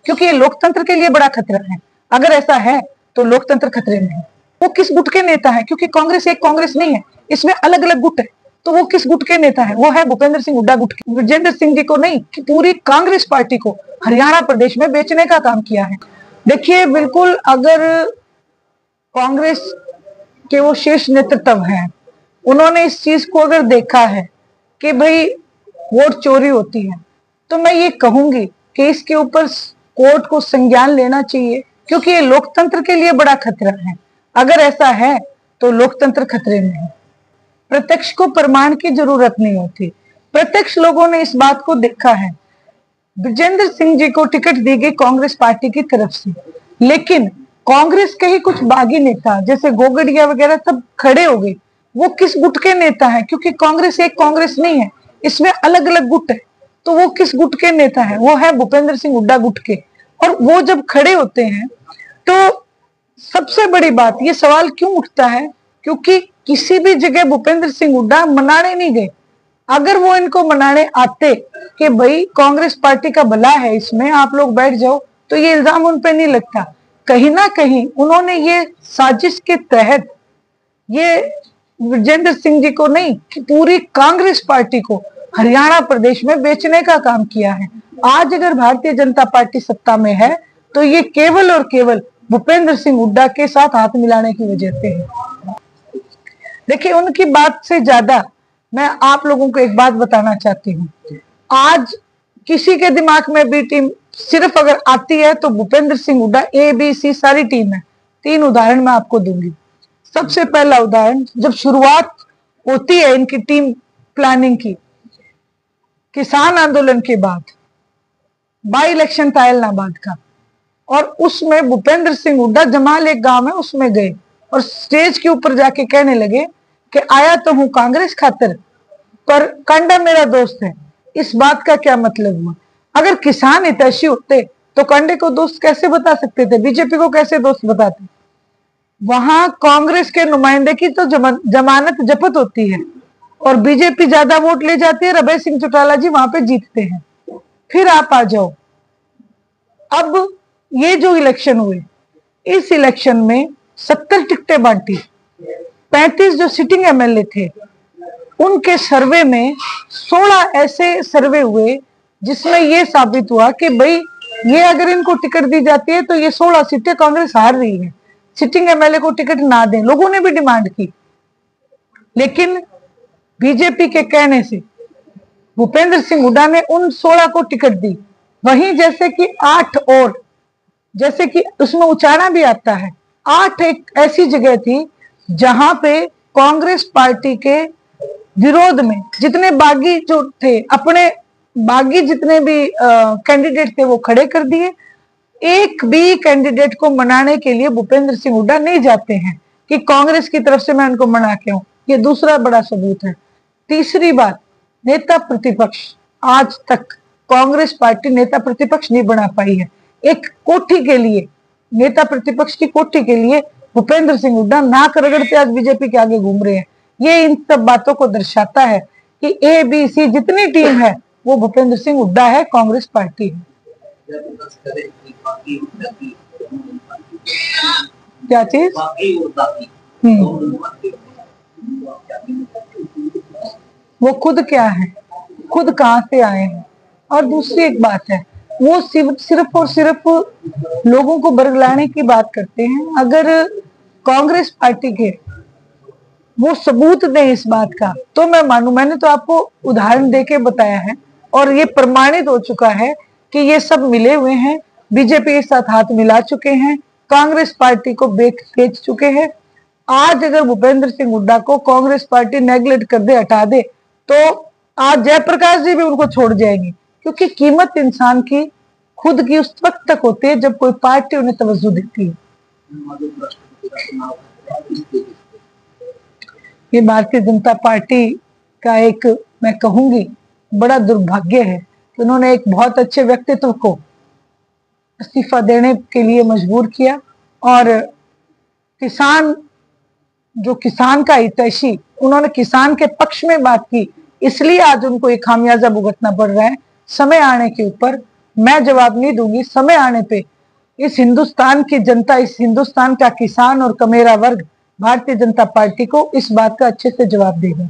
क्योंकि ये लोकतंत्र के लिए बड़ा खतरा है। अगर ऐसा है तो लोकतंत्र खतरे में है। वो किस गुट के नेता है? क्योंकि कांग्रेस एक कांग्रेस नहीं है, इसमें अलग अलग गुट है। तो वो किस गुट के नेता है? वो है भूपेंद्र सिंह हुड्डा गुट के। विजेंद्र सिंह जी को नहीं कि पूरी कांग्रेस पार्टी को हरियाणा प्रदेश में बेचने का काम किया है। देखिए, बिल्कुल अगर कांग्रेस के वो शीर्ष नेतृत्व हैं, उन्होंने इस चीज को अगर देखा है कि भाई वोट चोरी होती है, तो मैं ये कहूंगी कि इसके ऊपर कोर्ट को संज्ञान लेना चाहिए, क्योंकि ये लोकतंत्र के लिए बड़ा खतरा है। अगर ऐसा है तो लोकतंत्र खतरे में है। प्रत्यक्ष को प्रमाण की जरूरत नहीं होती। प्रत्यक्ष लोगों ने इस बात को देखा है। विजेंद्र सिंह जी को टिकट दी गई कांग्रेस पार्टी की तरफ से, लेकिन कांग्रेस के ही कुछ बागी नेता जैसे गोगड़िया वगैरह सब खड़े हो गए। वो किस गुट के नेता है? क्योंकि कांग्रेस एक कांग्रेस नहीं है, इसमें अलग अलग गुट है। तो वो किस गुट के नेता है? वो है भूपेंद्र सिंह हुड्डा गुट के। और वो जब खड़े होते हैं तो सबसे बड़ी बात, ये सवाल क्यों उठता है? क्योंकि किसी भी जगह भूपेंद्र सिंह हुड्डा मनाने नहीं गए। अगर वो इनको मनाने आते कि भाई कांग्रेस पार्टी का भला है इसमें, आप लोग बैठ जाओ, तो ये इल्जाम उन पे नहीं लगता। कहीं ना कहीं उन्होंने ये साजिश के तहत ये विजेंद्र सिंह जी को नहीं कि पूरी कांग्रेस पार्टी को हरियाणा प्रदेश में बेचने का काम किया है। आज अगर भारतीय जनता पार्टी सत्ता में है तो ये केवल और केवल भूपेंद्र सिंह हुड्डा के साथ हाथ मिलाने की वजह से है। देखिए, उनकी बात से ज्यादा मैं आप लोगों को एक बात बताना चाहती हूँ। आज किसी के दिमाग में भी टीम सिर्फ अगर आती है तो Bhupendra Singh Hooda, A B C सारी टीम है। 3 उदाहरण मैं आपको दूंगी। सबसे पहला उदाहरण, जब शुरुआत होती है इनकी टीम प्लानिंग की, किसान आंदोलन के बाद बाई इलेक्शन था इलाहाबाद का, और उसमें भूपेंद्र सिंह हुड्डा जमाल एक गांव है उसमें गए और स्टेज के ऊपर जाके कहने लगे कि आया तो हूं कांग्रेस खातिर, पर कांडा मेरा दोस्त है। इस बात का क्या मतलब हुआ? अगर किसान हितैषी होते तो कांडे को दोस्त कैसे बता सकते थे? बीजेपी को कैसे दोस्त बताते? वहां कांग्रेस के नुमाइंदे की तो जमानत जब्त होती है और बीजेपी ज्यादा वोट ले जाती है, अभय सिंह चौटाला जी वहां पे जीतते हैं। फिर आप आ जाओ, अब ये जो इलेक्शन हुए, इस इलेक्शन में 70 टिकटें बांटी, 35 जो सिटिंग एमएलए थे उनके सर्वे में 16 ऐसे सर्वे हुए जिसमें यह साबित हुआ कि भाई ये अगर इनको टिकट दी जाती है तो ये 16 सीटें कांग्रेस हार रही है। सिटिंग एमएलए को टिकट ना दें, लोगों ने भी डिमांड की, लेकिन बीजेपी के कहने से भूपेंद्र सिंह हुड्डा ने उन 16 को टिकट दी। वहीं जैसे कि 8 और, जैसे कि उसमें उचाना भी आता है, 8 एक ऐसी जगह थी जहां पे कांग्रेस पार्टी के विरोध में जितने बागी जो थे, अपने बागी जितने भी कैंडिडेट थे वो खड़े कर दिए। एक भी कैंडिडेट को मनाने के लिए भूपेंद्र सिंह हुड्डा नहीं जाते हैं कि कांग्रेस की तरफ से मैं उनको मना के हूं। ये दूसरा बड़ा सबूत है। तीसरी बात, नेता प्रतिपक्ष, आज तक कांग्रेस पार्टी नेता प्रतिपक्ष नहीं बना पाई है। एक कोठी के लिए, नेता प्रतिपक्ष की कोठी के लिए भूपेंद्र सिंह हुड्डा नाक रगड़ते आज बीजेपी के आगे घूम रहे हैं। ये इन सब बातों को दर्शाता है कि ए बी सी जितनी टीम है वो भूपेंद्र सिंह हुड्डा है, कांग्रेस पार्टी है। क्या चीज? वो खुद क्या है, खुद कहां से आए हैं। और दूसरी एक बात है, वो सिर्फ और सिर्फ लोगों को बरगलाने की बात करते हैं। अगर कांग्रेस पार्टी के वो सबूत दें इस बात का तो मैं मानूं। मैंने तो आपको उदाहरण देके बताया है और ये प्रमाणित हो चुका है कि ये सब मिले हुए हैं, बीजेपी के साथ हाथ मिला चुके हैं, कांग्रेस पार्टी को बेच चुके हैं। आज अगर भूपेंद्र सिंह हुड्डा को कांग्रेस पार्टी नेगलेक्ट कर दे, हटा दे, तो आज जयप्रकाश जी भी उनको छोड़ जाएंगे, क्योंकि कीमत इंसान की खुद की उस वक्त तक होती है जब कोई पार्टी उन्हें तवज्जो देती है। ये भारतीय जनता पार्टी का एक, मैं कहूंगी, बड़ा दुर्भाग्य है कि उन्होंने एक बहुत अच्छे व्यक्तित्व को इस्तीफा देने के लिए मजबूर किया और किसान, जो किसान का हितैषी, उन्होंने किसान के पक्ष में बात की, इसलिए आज उनको ये खामियाजा भुगतना पड़ रहा है। समय आने के ऊपर मैं जवाब नहीं दूंगी। समय आने पे इस हिंदुस्तान की जनता, इस हिंदुस्तान का किसान और कमेरा वर्ग भारतीय जनता पार्टी को इस बात का अच्छे से जवाब देगा।